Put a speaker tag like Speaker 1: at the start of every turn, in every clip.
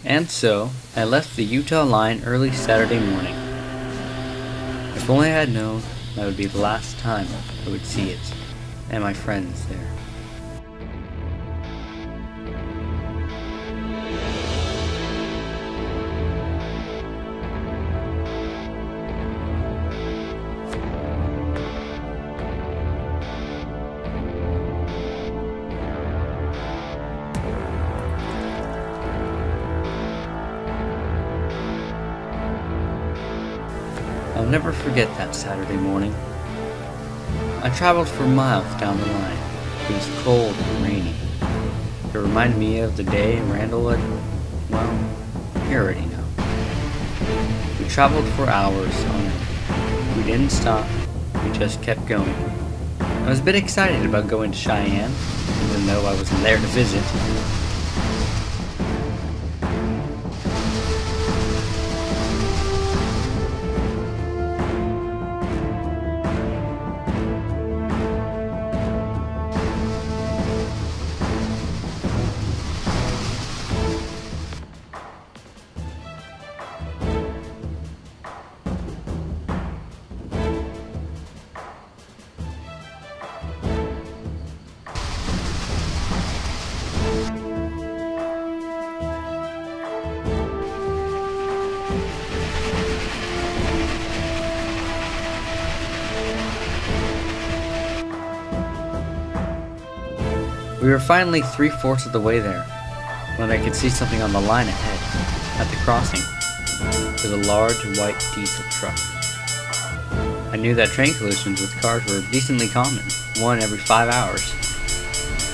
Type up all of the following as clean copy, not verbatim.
Speaker 1: And so, I left the Utah line early Saturday morning. If only I had known that would be the last time I would see it, and my friends there. I'll never forget that Saturday morning. I traveled for miles down the line. It was cold and rainy. It reminded me of the day Randall had, well, you already know. We traveled for hours on it. We didn't stop, we just kept going. I was a bit excited about going to Cheyenne, even though I wasn't there to visit. We were finally 3/4 of the way there, when I could see something on the line ahead. At the crossing was a large white diesel truck. I knew that train collisions with cars were decently common, one every 5 hours,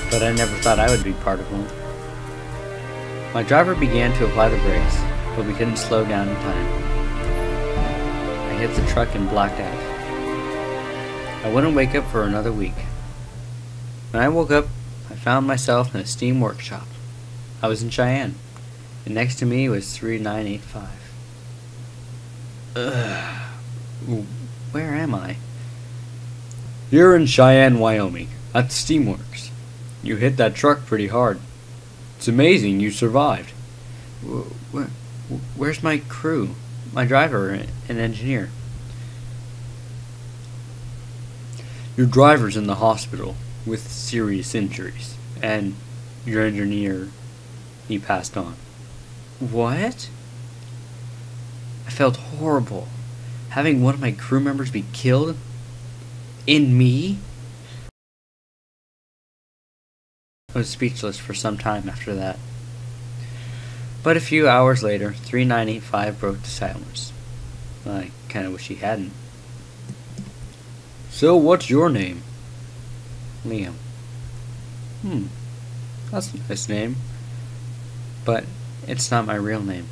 Speaker 1: but I never thought I would be part of one. My driver began to apply the brakes, but we couldn't slow down in time. I hit the truck and blacked out. I wouldn't wake up for another week. When I woke up, I found myself in a steam workshop. I was in Cheyenne, and next to me was 3985. Where am I?
Speaker 2: You're in Cheyenne, Wyoming, at the steamworks. You hit that truck pretty hard. It's amazing you survived.
Speaker 1: Where's my crew? My driver and engineer?
Speaker 2: Your driver's in the hospital with serious injuries, and your engineer, he passed on.
Speaker 1: What? I felt horrible. Having one of my crew members be killed? In me? I was speechless for some time after that. But a few hours later, 3985 broke to silence. I kinda wish he hadn't.
Speaker 2: So what's your name?
Speaker 1: Liam. That's a nice name. But it's not my real name.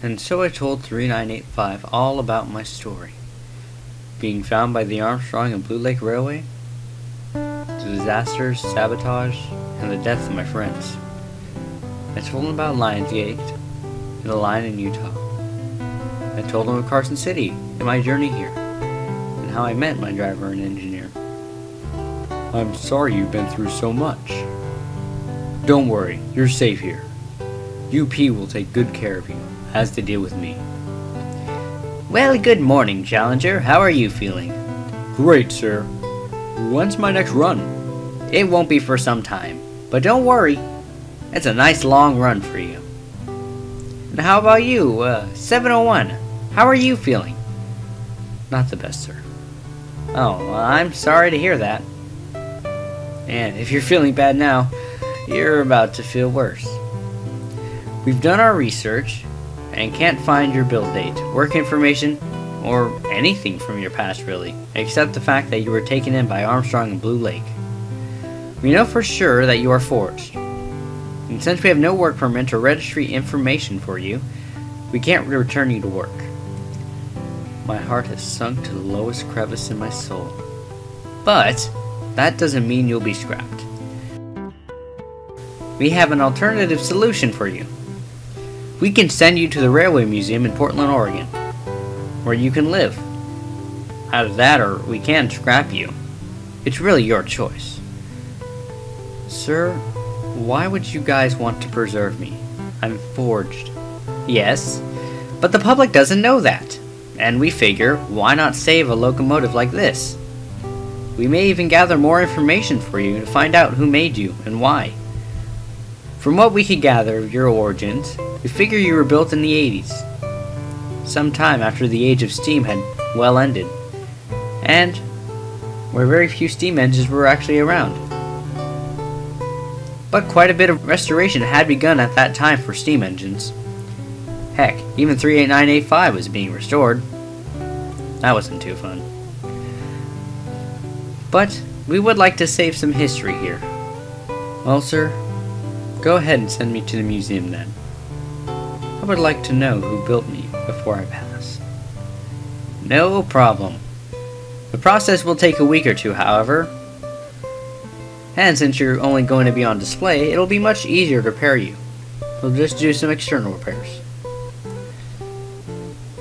Speaker 1: And so I told 3985 all about my story. Being found by the Armstrong and Blue Lake Railway, the disasters, sabotage, and the death of my friends. I told him about Lionsgate and the line in Utah. I told him of Carson City and my journey here, and how I met my driver and engineer.
Speaker 2: I'm sorry you've been through so much.
Speaker 1: Don't worry, you're safe here. UP will take good care of you, as they did with me. Well, good morning, Challenger. How are you feeling?
Speaker 2: Great, sir. When's my next run?
Speaker 1: It won't be for some time, but don't worry. It's a nice long run for you. And how about you, 701? How are you feeling? Not the best, sir. Oh, well, I'm sorry to hear that. And if you're feeling bad now, you're about to feel worse. We've done our research and can't find your build date, work information, or anything from your past really, except the fact that you were taken in by Armstrong and Blue Lake. We know for sure that you are forged. And since we have no work permit or registry information for you, we can't return you to work. My heart has sunk to the lowest crevice in my soul. But that doesn't mean you'll be scrapped. We have an alternative solution for you. We can send you to the Railway Museum in Portland, Oregon, where you can live. Either that or we can scrap you. It's really your choice. Sir, why would you guys want to preserve me? I'm forged. Yes, but the public doesn't know that. And we figure, why not save a locomotive like this? We may even gather more information for you to find out who made you and why. From what we could gather of your origins, we figure you were built in the 80s, sometime after the age of steam had well ended, and where very few steam engines were actually around. But quite a bit of restoration had begun at that time for steam engines. Heck, even 38985 was being restored. That wasn't too fun. But we would like to save some history here. Well, sir, go ahead and send me to the museum then. I would like to know who built me before I pass. No problem. The process will take a week or two, however. And since you're only going to be on display, it'll be much easier to repair you. We'll just do some external repairs.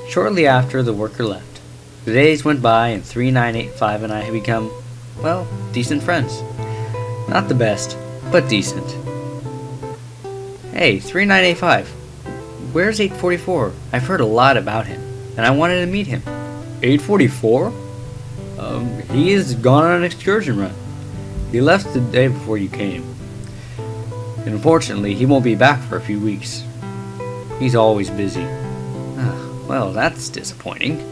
Speaker 1: Shortly after the worker left, the days went by and 3985 and I had become, well, decent friends. Not the best, but decent. Hey, 3985, where's 844? I've heard a lot about him, and I wanted to meet him. 844? He is gone on an excursion run. He left the day before you came. And unfortunately, he won't be back for a few weeks. He's always busy. Well, that's disappointing.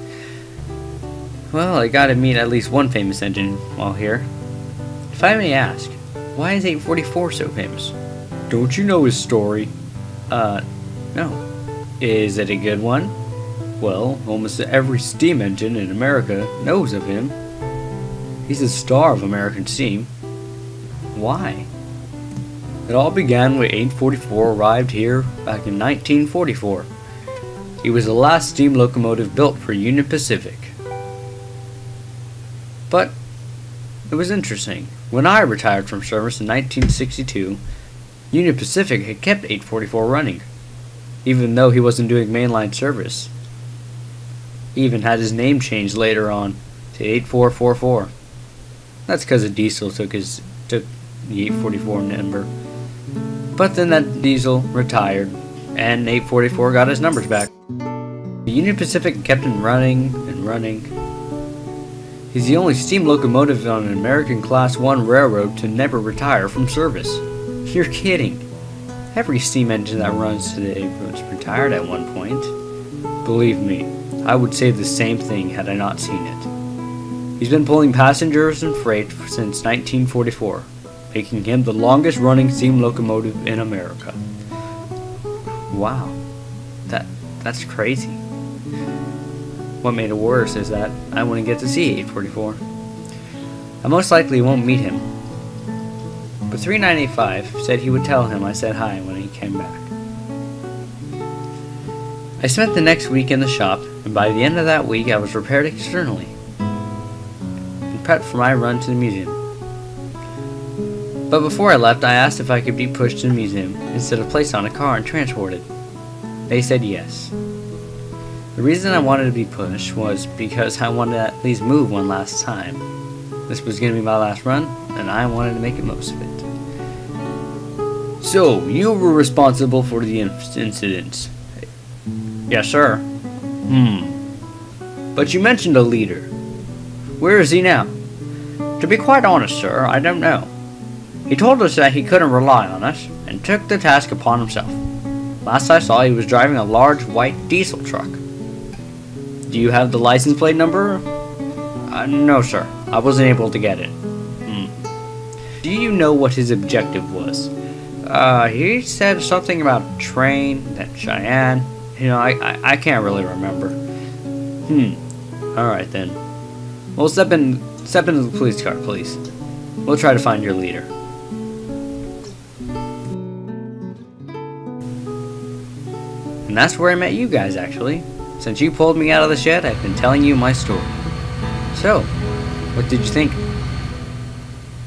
Speaker 1: Well, I gotta meet at least one famous engine while here. If I may ask, why is 844 so famous? Don't you know his story? No. Is it a good one? Well, almost every steam engine in America knows of him. He's a star of American steam. Why? It all began when 844 arrived here back in 1944. He was the last steam locomotive built for Union Pacific. But it was interesting. When I retired from service in 1962, Union Pacific had kept 844 running, even though he wasn't doing mainline service. He even had his name changed later on to 8444. That's because a diesel took the 844 number. But then that diesel retired, and 844 got his numbers back. The Union Pacific kept him running and running. He's the only steam locomotive on an American Class 1 railroad to never retire from service. You're kidding. Every steam engine that runs today was retired at one point. Believe me, I would say the same thing had I not seen it. He's been pulling passengers and freight since 1944, making him the longest running steam locomotive in America. Wow, that's crazy. What made it worse is that I wouldn't get to see 844. I most likely won't meet him. But 3985 said he would tell him I said hi when he came back. I spent the next week in the shop, and by the end of that week I was repaired externally and prepped for my run to the museum. But before I left, I asked if I could be pushed to the museum instead of placed on a car and transported. They said yes. The reason I wanted to be pushed was because I wanted to at least move one last time. This was going to be my last run, and I wanted to make the most of it. So, you were responsible for the incidents? Yes, sir. But you mentioned a leader. Where is he now? To be quite honest, sir, I don't know. He told us that he couldn't rely on us, and took the task upon himself. Last I saw, he was driving a large white diesel truck. Do you have the license plate number? No, sir. I wasn't able to get it. Do you know what his objective was? He said something about a train at Cheyenne. You know, I can't really remember. Alright then. Well, step into the police car, please. We'll try to find your leader. And that's where I met you guys, actually. Since you pulled me out of the shed, I've been telling you my story. So, what did you think?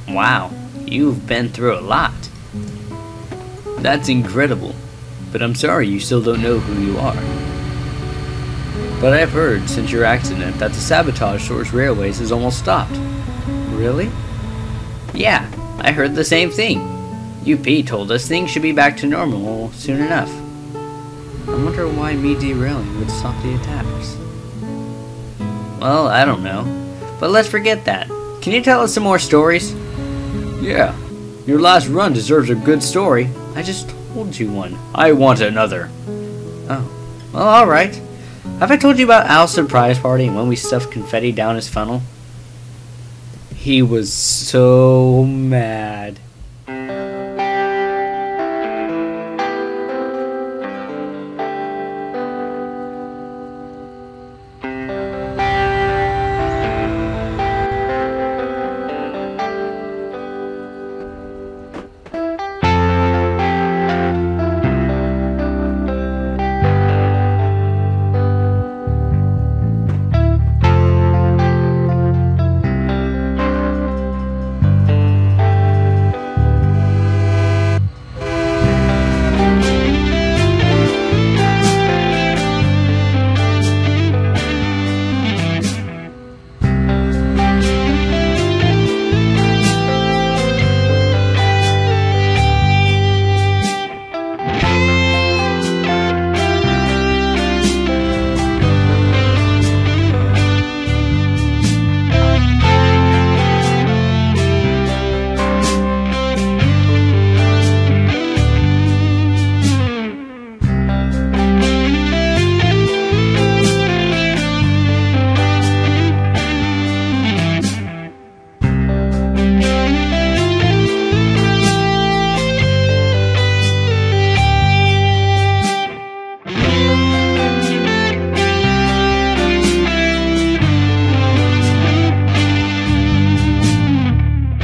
Speaker 1: Wow, you've been through a lot. That's incredible, but I'm sorry you still don't know who you are. But I've heard since your accident that the sabotage towards railways has almost stopped. Really? Yeah, I heard the same thing. UP told us things should be back to normal soon enough. I wonder why me derailing would stop the attacks. Well, I don't know. But let's forget that. Can you tell us some more stories?
Speaker 2: Yeah, your last run deserves a good story.
Speaker 1: I just told you one.
Speaker 2: I want another.
Speaker 1: Oh. Well, alright. Have I told you about Al's surprise party and when we stuffed confetti down his funnel?
Speaker 2: He was so mad.